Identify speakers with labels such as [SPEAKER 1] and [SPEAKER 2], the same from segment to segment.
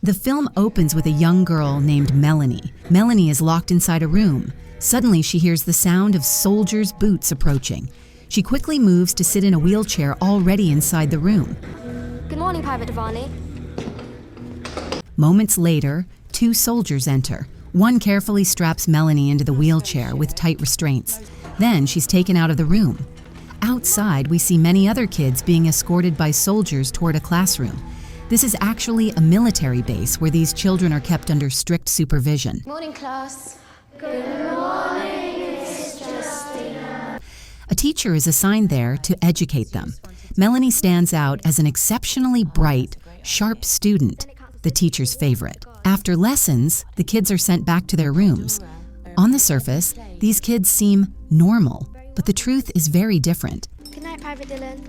[SPEAKER 1] The film opens with a young girl named Melanie. Melanie is locked inside a room. Suddenly, she hears the sound of soldiers' boots approaching. She quickly moves to sit in a wheelchair already inside the room.
[SPEAKER 2] Good morning, Private Devani.
[SPEAKER 1] Moments later, 2 soldiers enter. One carefully straps Melanie into the wheelchair with tight restraints. Then she's taken out of the room. Outside, we see many other kids being escorted by soldiers toward a classroom. This is actually a military base where these children are kept under strict supervision.
[SPEAKER 2] Morning, class.
[SPEAKER 3] Good morning, Miss Justineau.
[SPEAKER 1] A teacher is assigned there to educate them. Melanie stands out as an exceptionally bright, sharp student, the teacher's favorite. After lessons, the kids are sent back to their rooms. On the surface, these kids seem normal, but the truth is very different.
[SPEAKER 2] Good night, Private Dylan.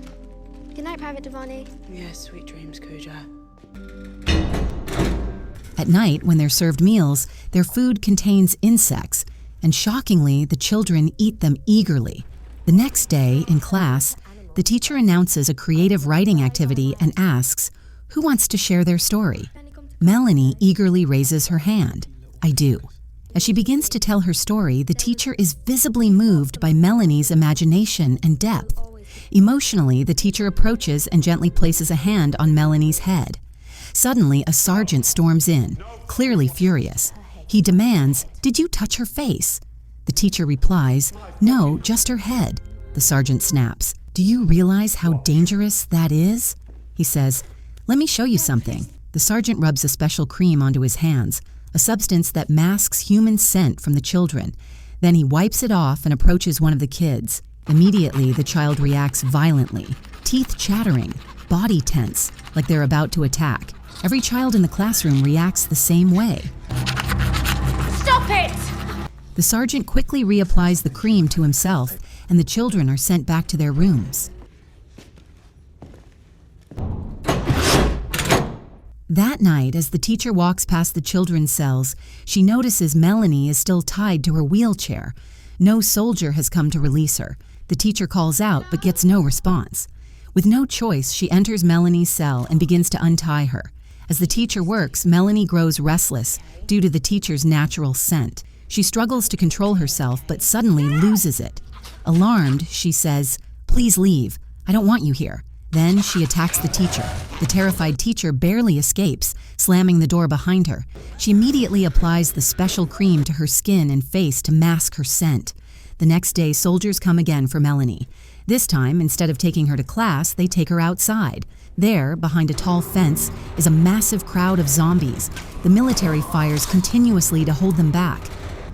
[SPEAKER 2] Good night, Private Devani.
[SPEAKER 4] Yes, sweet dreams, Cujo.
[SPEAKER 1] At night, when they're served meals, their food contains insects, and shockingly, the children eat them eagerly. The next day, in class, the teacher announces a creative writing activity and asks, "Who wants to share their story?" Melanie eagerly raises her hand. "I do." As she begins to tell her story, the teacher is visibly moved by Melanie's imagination and depth. Emotionally, the teacher approaches and gently places a hand on Melanie's head. Suddenly, a sergeant storms in, clearly furious. He demands, "Did you touch her face?" The teacher replies, "No, just her head." The sergeant snaps, "Do you realize how dangerous that is?" He says, "Let me show you something." The sergeant rubs a special cream onto his hands, a substance that masks human scent from the children. Then he wipes it off and approaches one of the kids. Immediately, the child reacts violently, teeth chattering, body tense, like they're about to attack. Every child in the classroom reacts the same way.
[SPEAKER 3] Stop it!
[SPEAKER 1] The sergeant quickly reapplies the cream to himself, and the children are sent back to their rooms. That night, as the teacher walks past the children's cells, she notices Melanie is still tied to her wheelchair. No soldier has come to release her. The teacher calls out, but gets no response. With no choice, she enters Melanie's cell and begins to untie her. As the teacher works, Melanie grows restless due to the teacher's natural scent. She struggles to control herself, but suddenly loses it. Alarmed, she says, "Please leave. I don't want you here." Then she attacks the teacher. The terrified teacher barely escapes, slamming the door behind her. She immediately applies the special cream to her skin and face to mask her scent. The next day, soldiers come again for Melanie. This time, instead of taking her to class, they take her outside. There, behind a tall fence, is a massive crowd of zombies. The military fires continuously to hold them back.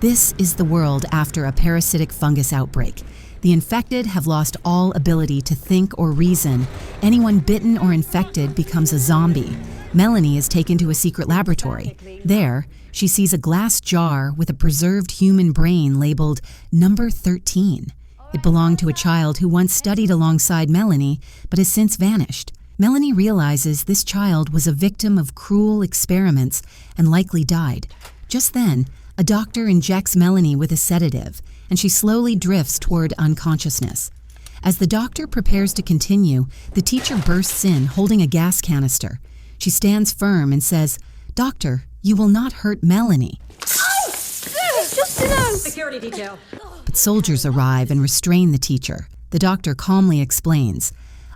[SPEAKER 1] This is the world after a parasitic fungus outbreak. The infected have lost all ability to think or reason. Anyone bitten or infected becomes a zombie. Melanie is taken to a secret laboratory. There, she sees a glass jar with a preserved human brain labeled number 13. It belonged to a child who once studied alongside Melanie, but has since vanished. Melanie realizes this child was a victim of cruel experiments and likely died. Just then, a doctor injects Melanie with a sedative, and she slowly drifts toward unconsciousness. As the doctor prepares to continue, the teacher bursts in holding a gas canister. She stands firm and says, "Doctor, you will not hurt Melanie."
[SPEAKER 2] Justineau!
[SPEAKER 3] Security detail.
[SPEAKER 1] But soldiers arrive and restrain the teacher. The doctor calmly explains,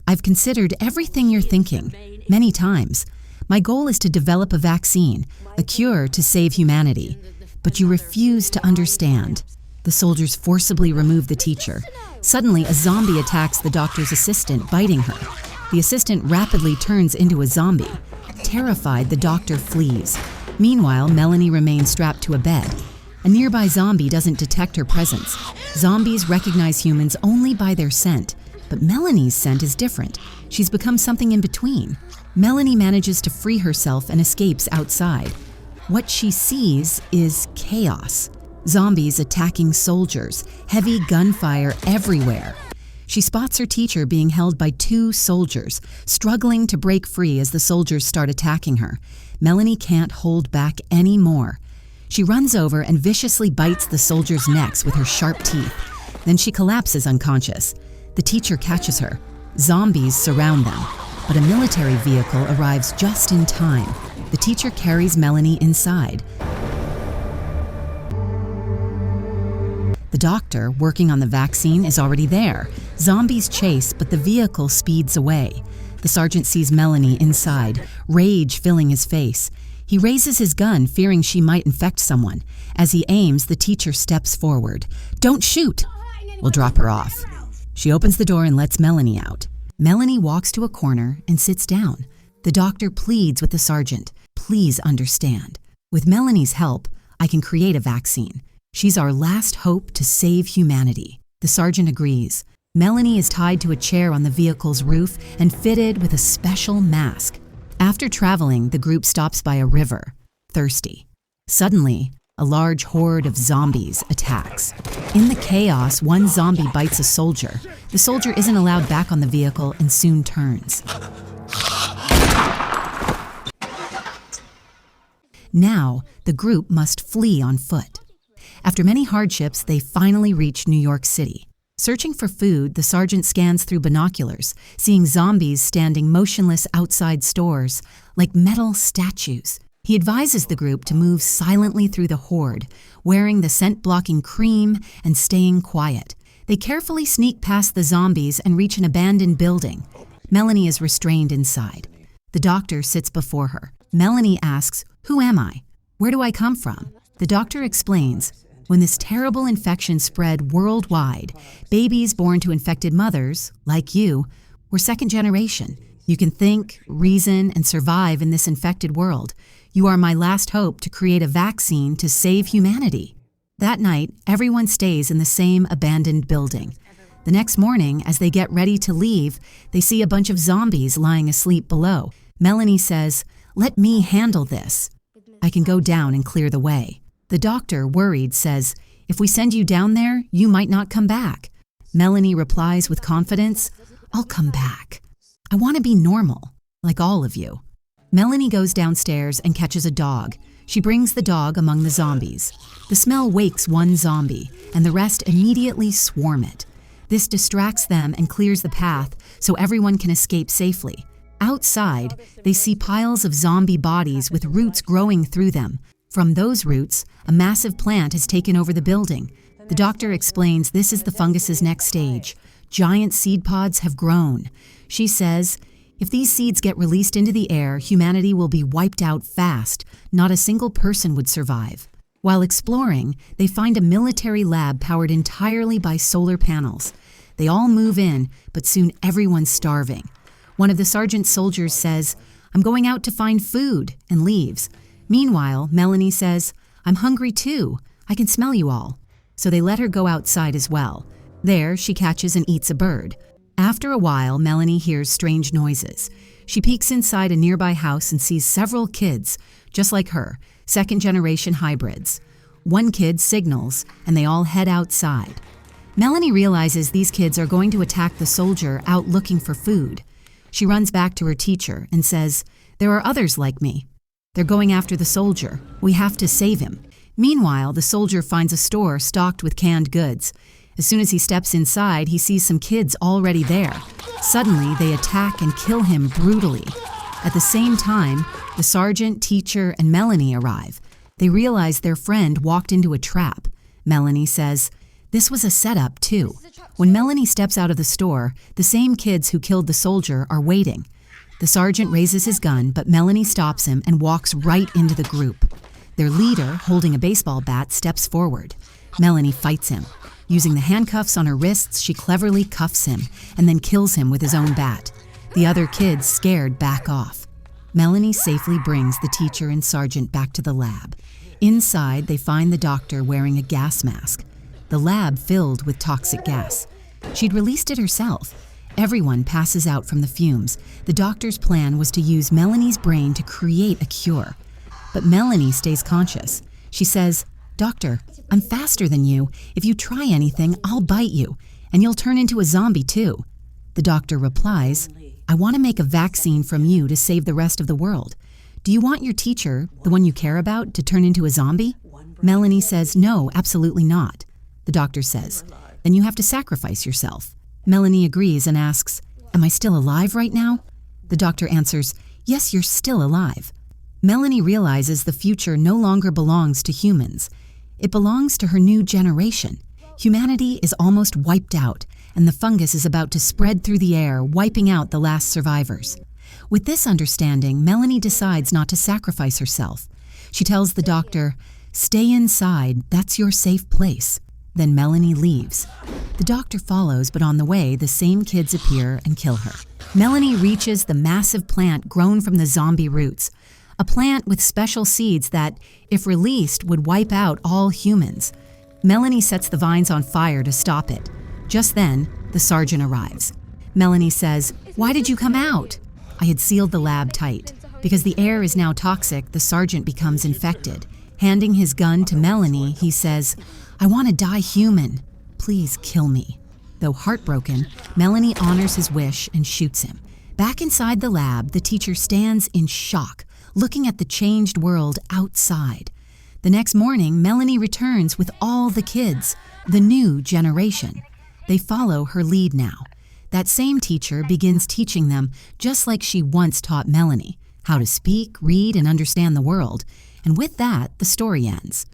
[SPEAKER 1] "I've considered everything you're thinking, many times. My goal is to develop a vaccine, a cure to save humanity. But you refuse to understand." The soldiers forcibly remove the teacher. Suddenly, a zombie attacks the doctor's assistant, biting her. The assistant rapidly turns into a zombie. Terrified, the doctor flees. Meanwhile, Melanie remains strapped to a bed. A nearby zombie doesn't detect her presence. Zombies recognize humans only by their scent, but Melanie's scent is different. She's become something in between. Melanie manages to free herself and escapes outside. What she sees is chaos. Zombies attacking soldiers, heavy gunfire everywhere. She spots her teacher being held by 2 soldiers, struggling to break free as the soldiers start attacking her. Melanie can't hold back anymore. She runs over and viciously bites the soldiers' necks with her sharp teeth. Then she collapses unconscious. The teacher catches her. Zombies surround them, but a military vehicle arrives just in time. The teacher carries Melanie inside. The doctor, working on the vaccine, is already there. Zombies chase, but the vehicle speeds away. The sergeant sees Melanie inside, rage filling his face. He raises his gun, fearing she might infect someone. As he aims, the teacher steps forward. "Don't shoot!" "We'll drop her off." She opens the door and lets Melanie out. Melanie walks to a corner and sits down. The doctor pleads with the sergeant. "Please understand. With Melanie's help, I can create a vaccine. She's our last hope to save humanity." The sergeant agrees. Melanie is tied to a chair on the vehicle's roof and fitted with a special mask. After traveling, the group stops by a river, thirsty. Suddenly, a large horde of zombies attacks. In the chaos, one zombie bites a soldier. The soldier isn't allowed back on the vehicle and soon turns. Now, the group must flee on foot. After many hardships, they finally reach New York City. Searching for food, the sergeant scans through binoculars, seeing zombies standing motionless outside stores, like metal statues. He advises the group to move silently through the horde, wearing the scent-blocking cream and staying quiet. They carefully sneak past the zombies and reach an abandoned building. Melanie is restrained inside. The doctor sits before her. Melanie asks, "Who am I? Where do I come from?" The doctor explains, when this terrible infection spread worldwide, babies born to infected mothers, like you, were second generation. You can think, reason, and survive in this infected world. You are my last hope to create a vaccine to save humanity. That night, everyone stays in the same abandoned building. The next morning, as they get ready to leave, they see a bunch of zombies lying asleep below. Melanie says, "Let me handle this. I can go down and clear the way." The doctor, worried, says, "If we send you down there, you might not come back." Melanie replies with confidence, "I'll come back. I want to be normal, like all of you." Melanie goes downstairs and catches a dog. She brings the dog among the zombies. The smell wakes one zombie, and the rest immediately swarm it. This distracts them and clears the path so everyone can escape safely. Outside, they see piles of zombie bodies with roots growing through them. From those roots, a massive plant has taken over the building. The doctor explains this is the fungus's next stage. Giant seed pods have grown. She says, "If these seeds get released into the air, humanity will be wiped out fast. Not a single person would survive." While exploring, they find a military lab powered entirely by solar panels. They all move in, but soon everyone's starving. One of the sergeant's soldiers says, "I'm going out to find food," and leaves. Meanwhile, Melanie says, "I'm hungry too. I can smell you all." So they let her go outside as well. There, she catches and eats a bird. After a while, Melanie hears strange noises. She peeks inside a nearby house and sees several kids, just like her, second-generation hybrids. One kid signals, and they all head outside. Melanie realizes these kids are going to attack the soldier out looking for food. She runs back to her teacher and says, "There are others like me. They're going after the soldier. We have to save him." Meanwhile, the soldier finds a store stocked with canned goods. As soon as he steps inside, he sees some kids already there. Suddenly, they attack and kill him brutally. At the same time, the sergeant, teacher, and Melanie arrive. They realize their friend walked into a trap. Melanie says, "This was a setup, too." When Melanie steps out of the store, the same kids who killed the soldier are waiting. The sergeant raises his gun, but Melanie stops him and walks right into the group. Their leader, holding a baseball bat, steps forward. Melanie fights him. Using the handcuffs on her wrists, she cleverly cuffs him and then kills him with his own bat. The other kids, scared, back off. Melanie safely brings the teacher and sergeant back to the lab. Inside, they find the doctor wearing a gas mask. The lab filled with toxic gas. She'd released it herself. Everyone passes out from the fumes. The doctor's plan was to use Melanie's brain to create a cure. But Melanie stays conscious. She says, "Doctor, I'm faster than you. If you try anything, I'll bite you, and you'll turn into a zombie too." The doctor replies, "I want to make a vaccine from you to save the rest of the world. Do you want your teacher, the one you care about, to turn into a zombie?" Melanie says, "No, absolutely not." The doctor says, "Then you have to sacrifice yourself." Melanie agrees and asks, "Am I still alive right now?" The doctor answers, "Yes, you're still alive." Melanie realizes the future no longer belongs to humans. It belongs to her new generation. Humanity is almost wiped out, and the fungus is about to spread through the air, wiping out the last survivors. With this understanding, Melanie decides not to sacrifice herself. She tells the doctor, "Stay inside, that's your safe place." Then Melanie leaves. The doctor follows, but on the way, the same kids appear and kill her. Melanie reaches the massive plant grown from the zombie roots, a plant with special seeds that, if released, would wipe out all humans. Melanie sets the vines on fire to stop it. Just then, the sergeant arrives. Melanie says, "Why did you come out?" "I had sealed the lab tight. Because the air is now toxic, the sergeant becomes infected." Handing his gun to Melanie, he says, "I want to die human. Please kill me." Though heartbroken, Melanie honors his wish and shoots him. Back inside the lab, the teacher stands in shock, looking at the changed world outside. The next morning, Melanie returns with all the kids, the new generation. They follow her lead now. That same teacher begins teaching them, just like she once taught Melanie, how to speak, read, and understand the world. And with that, the story ends.